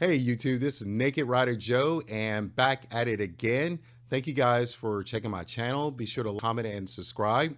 Hey YouTube, this is Naked Rider Joe and back at it again. Thank you guys for checking my channel. Be sure to comment and subscribe.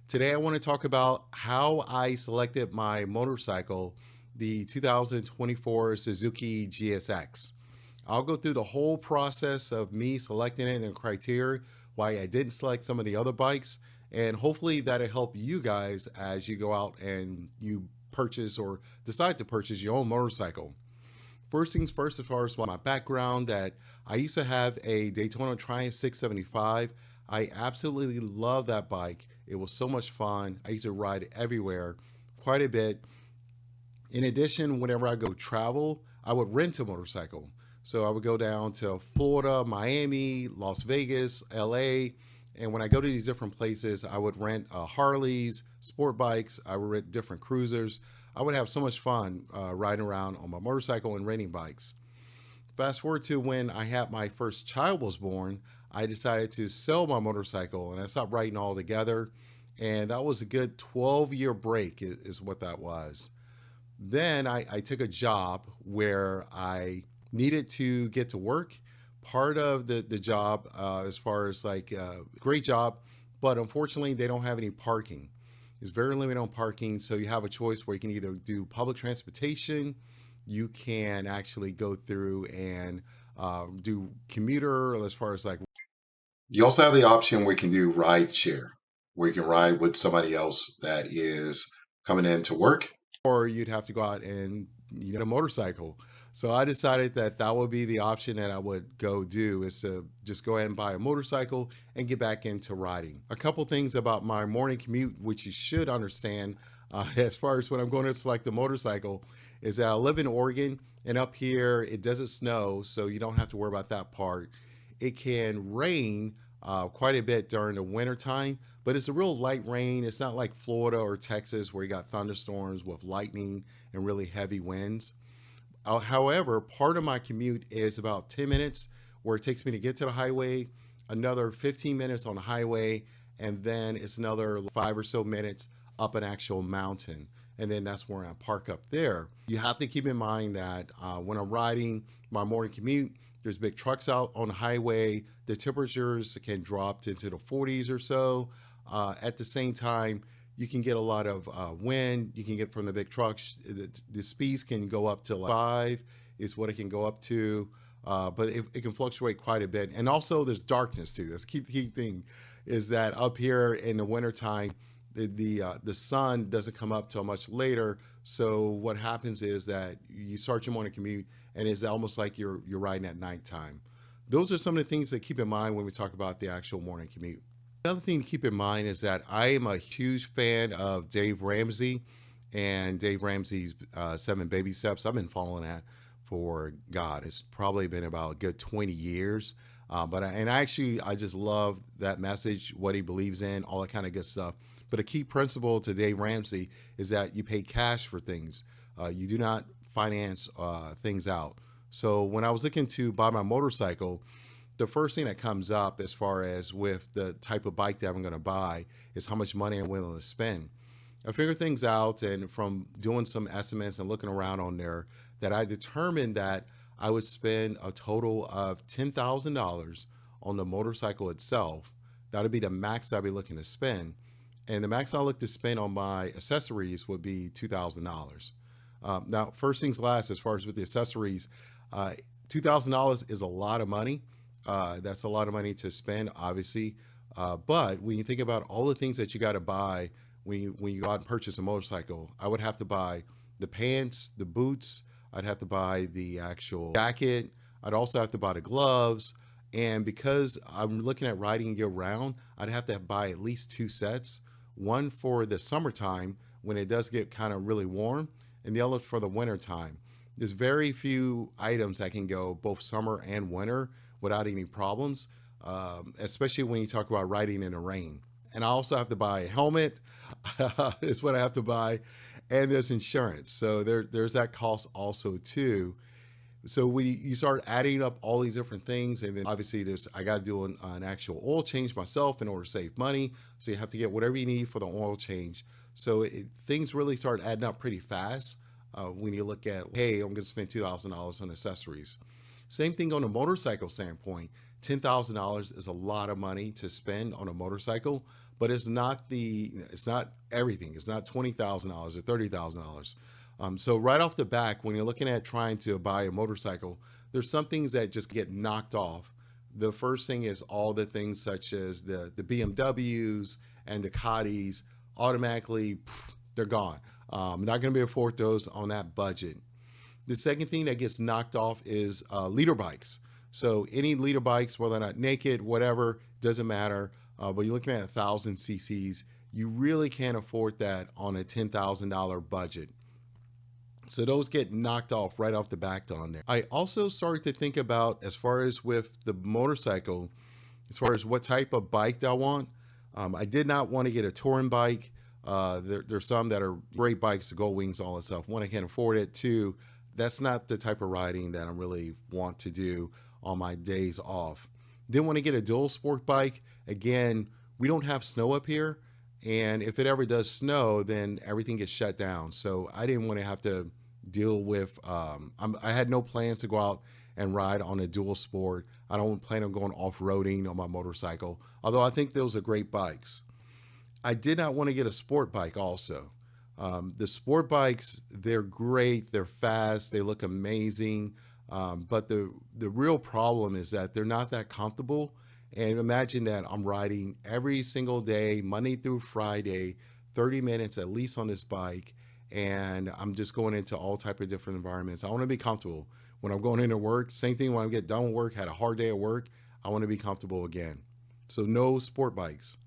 Today I want to talk about how I selected my motorcycle, the 2024 Suzuki GSX. I'll go through the whole process of me selecting it and the criteria, why I didn't select some of the other bikes, and hopefully that'll help you guys as you go out and you purchase or decide to purchase your own motorcycle. First things first, as far as my background, that I used to have a Daytona Triumph 675. I absolutely love that bike. It was so much fun. I used to ride everywhere quite a bit. In addition, whenever I go travel, I would rent a motorcycle. So I would go down to Florida, Miami, Las Vegas, LA. And when I go to these different places, I would rent Harleys, sport bikes. I would rent different cruisers. I would have so much fun riding around on my motorcycle and renting bikes. Fast forward to when I had my first child was born, I decided to sell my motorcycle and I stopped riding altogether. And that was a good 12-year break is what that was. Then I took a job where I needed to get to work. Part of the job, as far as like great job, but unfortunately they don't have any parking. It's very limited on parking, so you have a choice where you can either do public transportation, you can actually go through and do commuter, as far as like. You also have the option where you can do ride share, where you can ride with somebody else that is coming in to work, or you'd have to go out and get a motorcycle. So I decided that that would be the option that I would go do, is to just go ahead and buy a motorcycle and get back into riding. A couple things about my morning commute, which you should understand as far as when I'm going to select a motorcycle, is that I live in Oregon, and up here it doesn't snow, so you don't have to worry about that part. It can rain quite a bit during the winter time, but it's a real light rain. It's not like Florida or Texas where you got thunderstorms with lightning and really heavy winds. However, part of my commute is about 10 minutes where it takes me to get to the highway, another 15 minutes on the highway, and then it's another 5 or so minutes up an actual mountain. And then that's where I park up there. You have to keep in mind that when I'm riding my morning commute, there's big trucks out on the highway. The temperatures can drop into the 40s or so. At the same time, you can get a lot of wind. You can get from the big trucks. The speeds can go up to like 5 is what it can go up to, but it can fluctuate quite a bit. And also there's darkness too. That's key thing is that up here in the wintertime, the sun doesn't come up till much later. So what happens is that you start your morning commute and it's almost like you're riding at nighttime. Those are some of the things to keep in mind when we talk about the actual morning commute. Another thing to keep in mind is that I am a huge fan of Dave Ramsey and Dave Ramsey's 7 Baby Steps. I've been following that for, God, it's probably been about a good 20 years. I just love that message, what he believes in, all that kind of good stuff. But a key principle to Dave Ramsey is that you pay cash for things. You do not finance things out. So when I was looking to buy my motorcycle, the first thing that comes up as far as with the type of bike that I'm going to buy is how much money I'm willing to spend. I figured things out, and from doing some estimates and looking around on there, that I determined that I would spend a total of $10,000 on the motorcycle itself. That would be the max I'd be looking to spend. And the max I look to spend on my accessories would be $2,000. Now, first things last, as far as with the accessories, $2,000 is a lot of money. That's a lot of money to spend, obviously. But when you think about all the things that you got to buy when you go out and purchase a motorcycle, I would have to buy the pants, the boots. I'd have to buy the actual jacket. I'd also have to buy the gloves. And because I'm looking at riding year round, I'd have to buy at least 2 sets. One for the summertime when it does get kind of really warm, and the other for the winter time. There's very few items that can go both summer and winter without any problems, especially when you talk about riding in the rain. And I also have to buy a helmet, is what I have to buy, and there's insurance. So there's that cost also too. So when you start adding up all these different things, and then obviously I got to do an actual oil change myself in order to save money. So you have to get whatever you need for the oil change. So things really start adding up pretty fast. when you look at, hey, I'm going to spend $2,000 on accessories. Same thing on a motorcycle standpoint. $10,000 is a lot of money to spend on a motorcycle, but it's not everything. It's not $20,000 or $30,000. So right off the back, when you're looking at trying to buy a motorcycle, there's some things that just get knocked off. The first thing is all the things such as the BMWs and the Ducatis automatically, they're gone. Not going to be able to afford those on that budget. The second thing that gets knocked off is leader bikes. So any leader bikes, whether or not naked, whatever, doesn't matter. But you're looking at 1,000 cc's, you really can't afford that on a $10,000 budget. So those get knocked off right off the back on there. I also started to think about, as far as with the motorcycle, as far as what type of bike do I want. I did not want to get a touring bike. There's some that are great bikes, the Gold Wings, all that stuff. One, I can't afford it. Two, that's not the type of riding that I really want to do on my days off. Didn't want to get a dual sport bike. Again, we don't have snow up here. And if it ever does snow, then everything gets shut down. So I didn't want to have to deal with, I had no plans to go out and ride on a dual sport. I don't plan on going off-roading on my motorcycle, although I think those are great bikes. I did not want to get a sport bike also. The sport bikes, they're great, they're fast, they look amazing, but the real problem is that they're not that comfortable. And imagine that I'm riding every single day, Monday through Friday, 30 minutes at least on this bike, and I'm just going into all type of different environments. I want to be comfortable. When I'm going into work, same thing when I get done with work, had a hard day at work, I want to be comfortable again. So no sport bikes.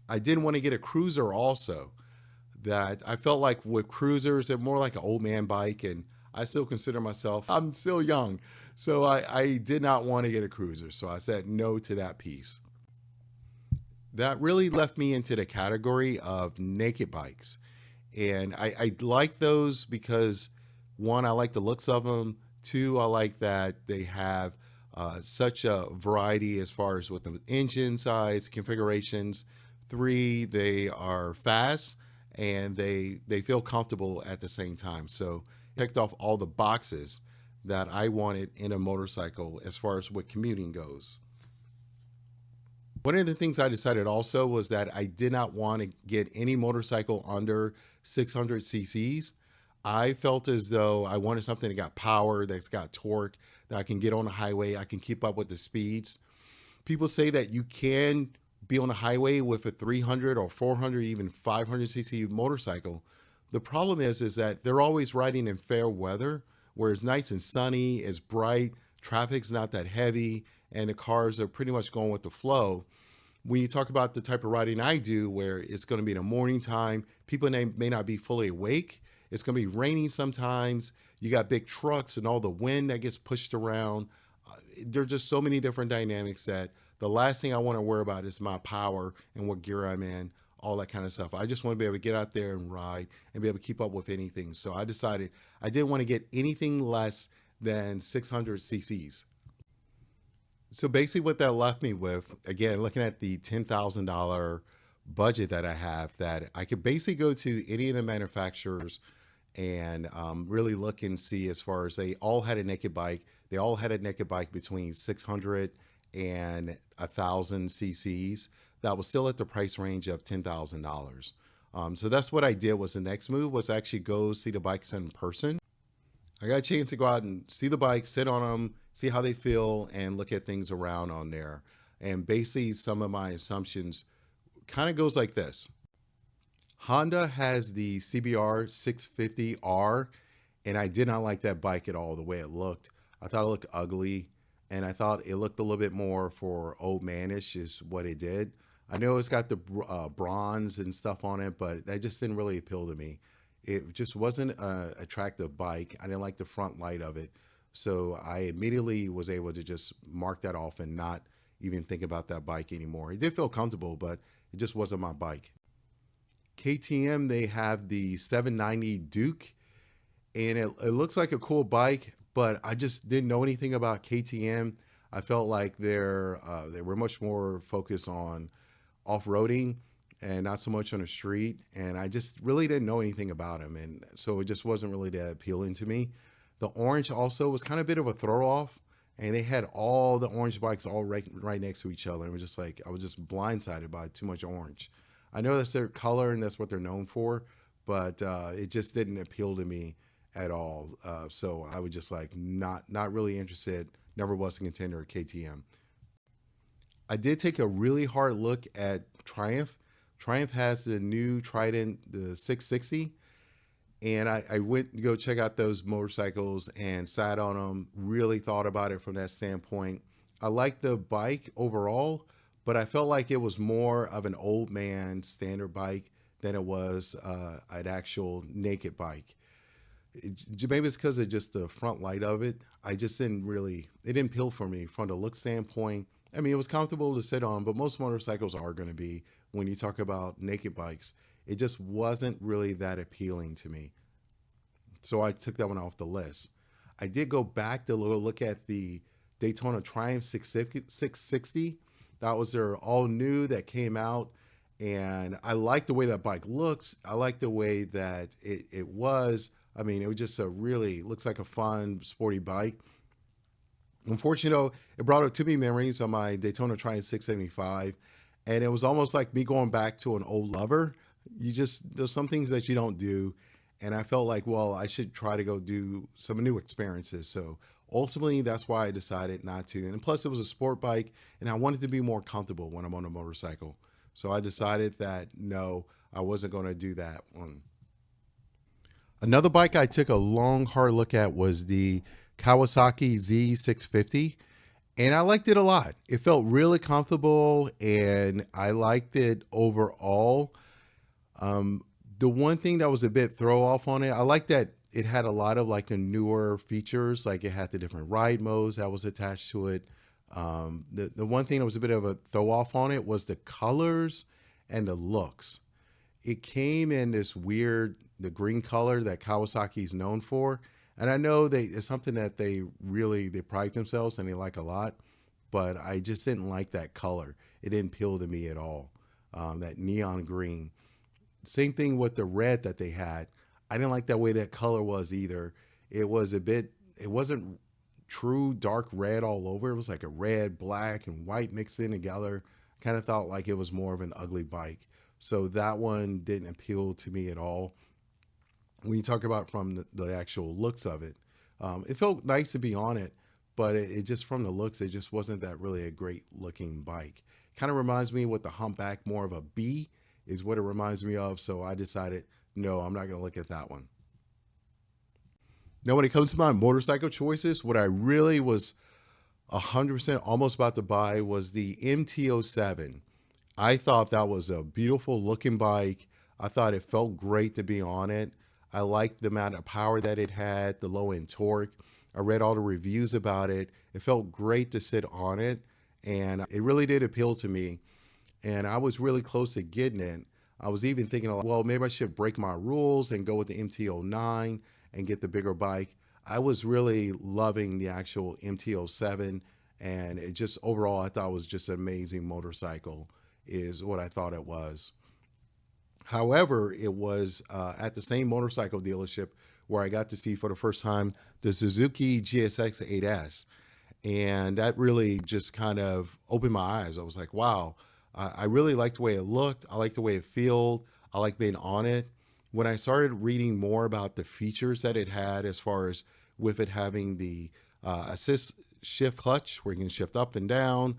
I didn't want to get a cruiser also. That I felt like with cruisers, they're more like an old man bike, and I still consider myself, I'm still young. So I did not want to get a cruiser. So I said no to that piece. That really left me into the category of naked bikes. And I like those because, one, I like the looks of them. Two, I like that they have such a variety as far as with the engine size, configurations. Three, they are fast and they feel comfortable at the same time. So checked off all the boxes that I wanted in a motorcycle as far as what commuting goes. One of the things I decided also was that I did not want to get any motorcycle under 600 cc's. I felt as though I wanted something that got power, that's got torque, that I can get on the highway, I can keep up with the speeds. People say that you can be on the highway with a 300 or 400, even 500 cc motorcycle. The problem is that they're always riding in fair weather, where it's nice and sunny, it's bright, traffic's not that heavy, and the cars are pretty much going with the flow. When you talk about the type of riding I do, where it's going to be in the morning time, people may not be fully awake. It's going to be raining sometimes. You got big trucks and all the wind that gets pushed around. There's just so many different dynamics that the last thing I want to worry about is my power and what gear I'm in, all that kind of stuff. I just want to be able to get out there and ride and be able to keep up with anything. So I decided I didn't want to get anything less than 600 cc's. So basically what that left me with, again, looking at the $10,000 budget that I have, that I could basically go to any of the manufacturers and really look and see, as far as they all had a naked bike. They all had a naked bike between 600 and 1,000 cc's. That was still at the price range of $10,000. So that's what I did. Was the next move was actually go see the bikes in person. I got a chance to go out and see the bikes, sit on them, see how they feel, and look at things around on there. And basically some of my assumptions kind of goes like this. Honda has the CBR 650R, and I did not like that bike at all, the way it looked. I thought it looked ugly, and I thought it looked a little bit more for old manish is what it did. I know it's got the bronze and stuff on it, but that just didn't really appeal to me. It just wasn't an attractive bike. I didn't like the front light of it. So I immediately was able to just mark that off and not even think about that bike anymore. It did feel comfortable, but it just wasn't my bike. KTM, they have the 790 Duke, and it looks like a cool bike, but I just didn't know anything about KTM. I felt like they were much more focused on off-roading, and not so much on the street. And I just really didn't know anything about them. And so it just wasn't really that appealing to me. The orange also was kind of a bit of a throw off. And they had all the orange bikes all right next to each other. And it was just like, I was just blindsided by too much orange. I know that's their color and that's what they're known for, but it just didn't appeal to me at all. So I was just like, not really interested. Never was a contender at KTM. I did take a really hard look at Triumph. Triumph has the new Trident, the 660. And I went to go check out those motorcycles and sat on them, really thought about it from that standpoint. I liked the bike overall, but I felt like it was more of an old man standard bike than it was an actual naked bike. Maybe it's because of just the front light of it. I just didn't really, it didn't appeal for me from the look standpoint. I mean, it was comfortable to sit on, but most motorcycles are going to be when you talk about naked bikes. It just wasn't really that appealing to me. So I took that one off the list. I did go back to look at the Daytona Triumph 660. That was their all new that came out. And I like the way that bike looks. I like the way that it was. I mean, it was just looks like a fun, sporty bike. Unfortunately, though, it brought up too many memories on my Daytona Triumph 675. And it was almost like me going back to an old lover. There's some things that you don't do. And I felt like, well, I should try to go do some new experiences. So ultimately, that's why I decided not to. And plus, it was a sport bike, and I wanted to be more comfortable when I'm on a motorcycle. So I decided that, no, I wasn't going to do that one. Another bike I took a long, hard look at was the Kawasaki Z650. And I liked it a lot. It felt really comfortable, and I liked it overall. The one thing that was a bit throw off on it, I like that it had a lot of like the newer features, like it had the different ride modes that was attached to it. The one thing that was a bit of a throw off on it was the colors and the looks. It came in this weird, the green color that Kawasaki is known for. And I know it's something that they pride themselves and they like a lot, but I just didn't like that color. It didn't appeal to me at all. That neon green. Same thing with the red that they had. I didn't like that way that color was either. It wasn't true dark red all over. It was like a red, black, and white mixed in together. Kind of thought like it was more of an ugly bike. So that one didn't appeal to me at all. When you talk about from the actual looks of it, it felt nice to be on it, but it just from the looks, it just wasn't that really a great looking bike. Kind of reminds me with the humpback, more of a B is what it reminds me of. So I decided, no, I'm not going to look at that one. Now, when it comes to my motorcycle choices, what I really was 100% almost about to buy was the MT07. I thought that was a beautiful looking bike. I thought it felt great to be on it. I liked the amount of power that it had, the low end torque. I read all the reviews about it. It felt great to sit on it, and it really did appeal to me. And I was really close to getting it. I was even thinking, well, maybe I should break my rules and go with the MT09 and get the bigger bike. I was really loving the actual MT07, and it just overall, I thought it was just an amazing motorcycle is what I thought it was. However, it was at the same motorcycle dealership where I got to see for the first time the Suzuki GSX-8S. And that really just kind of opened my eyes. I was like, wow, I really liked the way it looked. I liked the way it felt. I liked being on it. When I started reading more about the features that it had, as far as with it having the assist shift clutch, where you can shift up and down,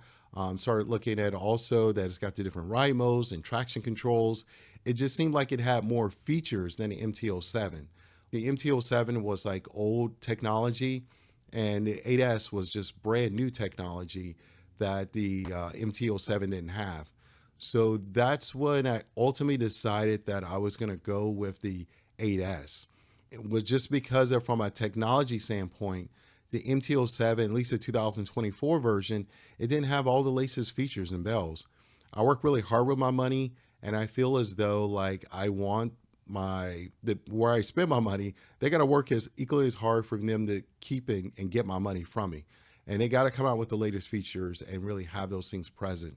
started looking at also that it's got the different ride modes and traction controls. It just seemed like it had more features than the MT07. The MT07 was like old technology, and the 8S was just brand new technology that the MT07 didn't have. So that's when I ultimately decided that I was going to go with the 8S. It was just because of, from a technology standpoint, the MT07, at least the 2024 version, it didn't have all the latest features and bells. I work really hard with my money, and I feel as though like I want where I spend my money, they got to work as equally as hard for them to keep and get my money from me. And they got to come out with the latest features and really have those things present.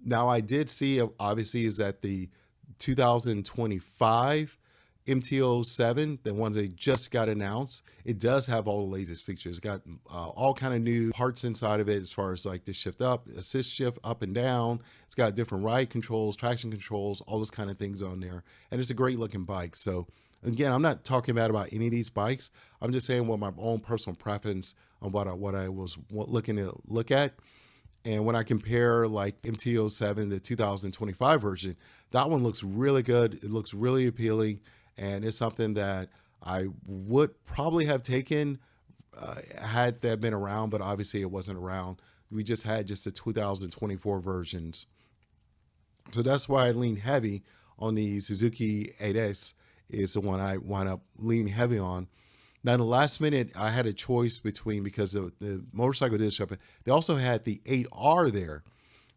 Now I did see, obviously, is that the 2025 MT07, the ones they just got announced, it does have all the latest features. It's got all kind of new parts inside of it, as far as like the shift up, assist shift up and down. It's got different ride controls, traction controls, all those kind of things on there. And it's a great looking bike. So again, I'm not talking bad about any of these bikes. I'm just saying what my own personal preference on what I was looking to look at. And when I compare like MT07, the 2025 version, that one looks really good. It looks really appealing. And it's something that I would probably have taken had that been around, but obviously it wasn't around. We just had just the 2024 versions. So that's why I lean heavy on the Suzuki 8S is the one I wind up leaning heavy on. Now, in the last minute, I had a choice between, because the motorcycle dealership, they also had the 8R there,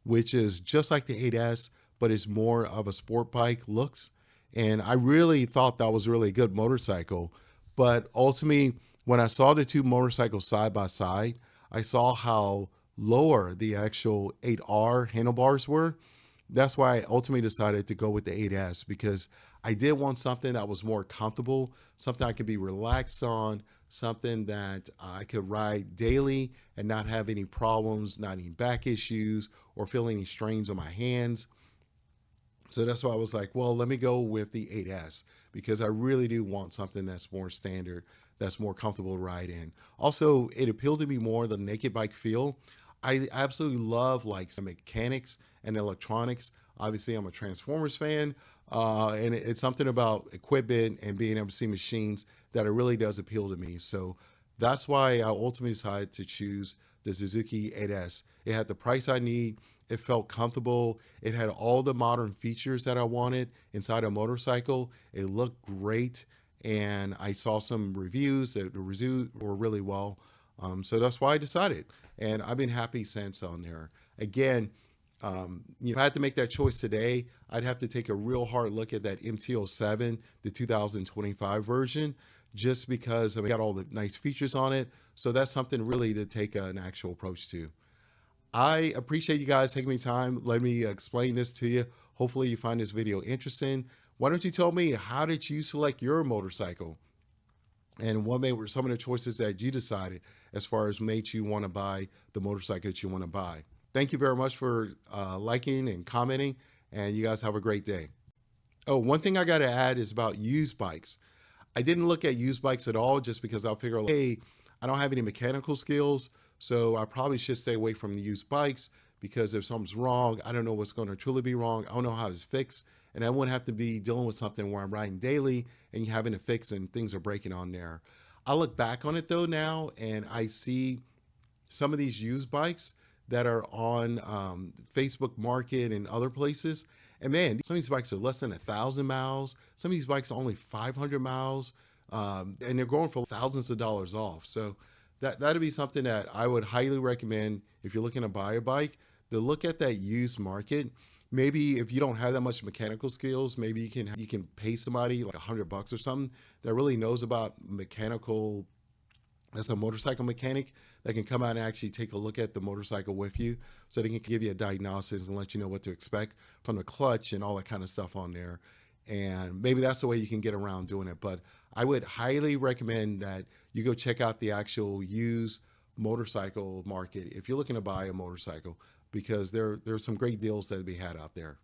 which is just like the 8S, but it's more of a sport bike looks. And I really thought that was really a good motorcycle. But ultimately, when I saw the two motorcycles side by side, I saw how lower the actual 8R handlebars were. That's why I ultimately decided to go with the 8S, because I did want something that was more comfortable, something I could be relaxed on, something that I could ride daily and not have any problems, not any back issues or feel any strains on my hands. So that's why I was like, well, let me go with the 8S, because I really do want something that's more standard, that's more comfortable to ride in. Also, it appealed to me more the naked bike feel. I absolutely love like some mechanics and electronics. Obviously, I'm a Transformers fan, and it's something about equipment and being able to see machines that it really does appeal to me. So that's why I ultimately decided to choose the Suzuki 8S. It had the price I need. It felt comfortable. It had all the modern features that I wanted inside a motorcycle. It looked great. And I saw some reviews that the reviews were really well. So that's why I decided. And I've been happy since on there. Again, if I had to make that choice today, I'd have to take a real hard look at that MT07, the 2025 version, just because I mean, got all the nice features on it. So that's something really to take an actual approach to. I appreciate you guys taking me time. Let me explain this to you. Hopefully you find this video interesting. Why don't you tell me, how did you select your motorcycle? And what were some of the choices that you decided as far as made you want to buy the motorcycle that you want to buy? Thank you very much for liking and commenting, and you guys have a great day. Oh, one thing I got to add is about used bikes. I didn't look at used bikes at all, just because I'll figure, like, hey, I don't have any mechanical skills, so I probably should stay away from the used bikes, because if something's wrong, I don't know what's going to truly be wrong. I don't know how it's fixed, and I wouldn't have to be dealing with something where I'm riding daily and you having to fix and things are breaking on there. I look back on it though now, and I see some of these used bikes that are on Facebook Market and other places. And man, some of these bikes are less than 1,000 miles. Some of these bikes are only 500 miles, and they're going for thousands of dollars off. So that'd be something that I would highly recommend if you're looking to buy a bike, to look at that used market. Maybe if you don't have that much mechanical skills, maybe you can pay somebody like $100 or something that really knows about mechanical. That's a motorcycle mechanic that can come out and actually take a look at the motorcycle with you, so they can give you a diagnosis and let you know what to expect from the clutch and all that kind of stuff on there. And maybe that's the way you can get around doing it. But I would highly recommend that you go check out the actual used motorcycle market if you're looking to buy a motorcycle, because there's some great deals that be had out there.